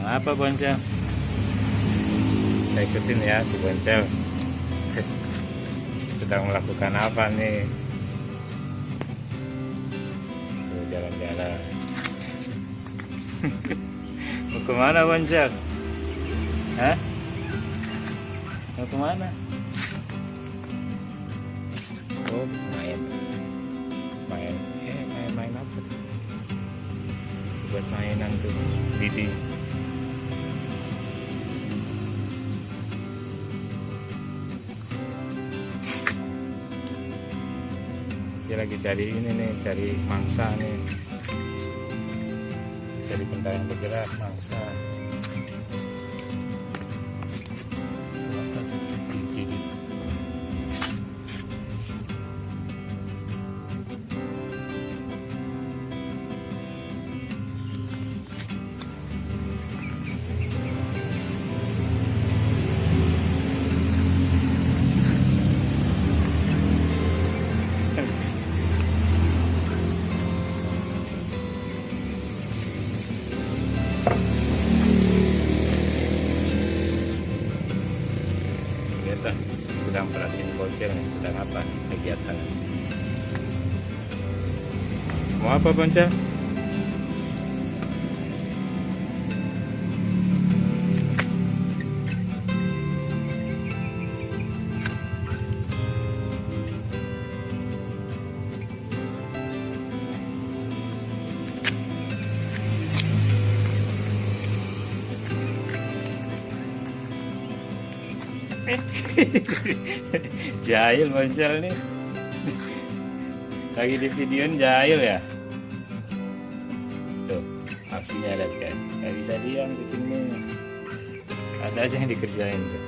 Sedang apa Boncel? Kita ikutin ya si Boncel. Sedang melakukan apa nih? Tuh, jalan-jalan. Mau kemana Boncel? Hah? Mau kemana? Oh, main. Main apa tuh? Buat mainan tuh, Didi. Dia lagi cari ini nih, cari mangsa nih. Cari benda yang bergerak, mangsa. Gigit. Lihat sedang perhatiin Boncel nih, sedang apa kegiatan? Mau apa Boncel? Jahil Boncel nih. Lagi di videoin jahil ya. Tuh, aksinya lihat guys. Gak bisa diam di sini. Ada aja yang dikerjain tuh.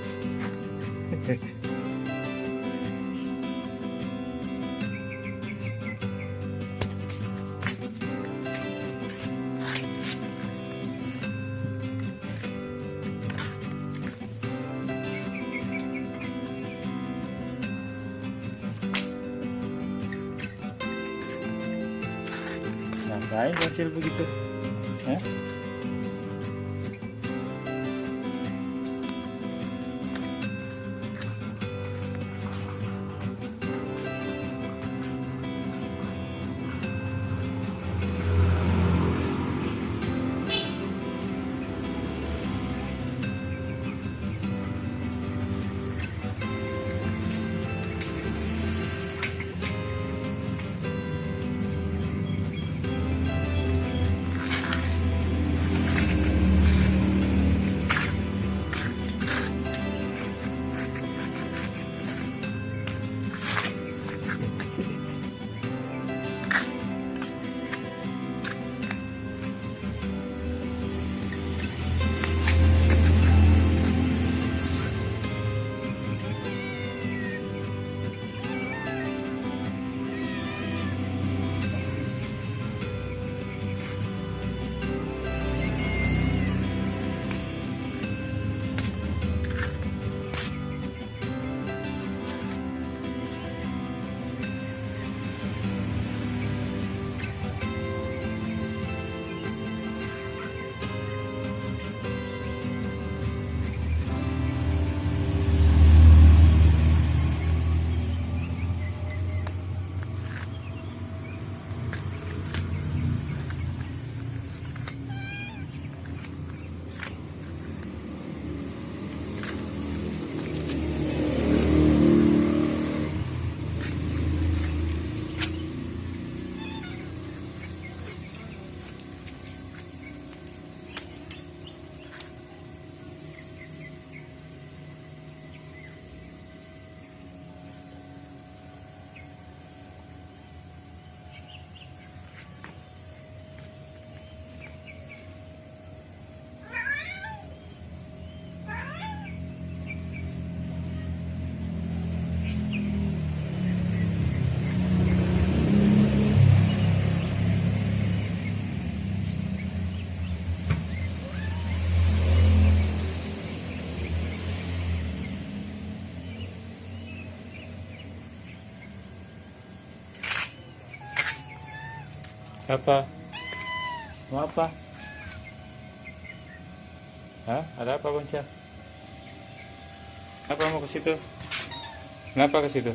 Ngapain Boncel begitu? Hah? Apa? Mau apa? Hah? Ada apa, Konca? Apa mau ke situ? Kenapa ke situ?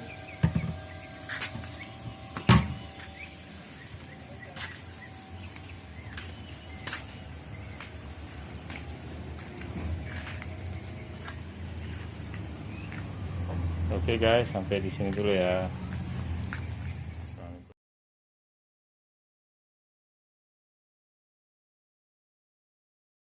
Oke guys, sampai di sini dulu ya.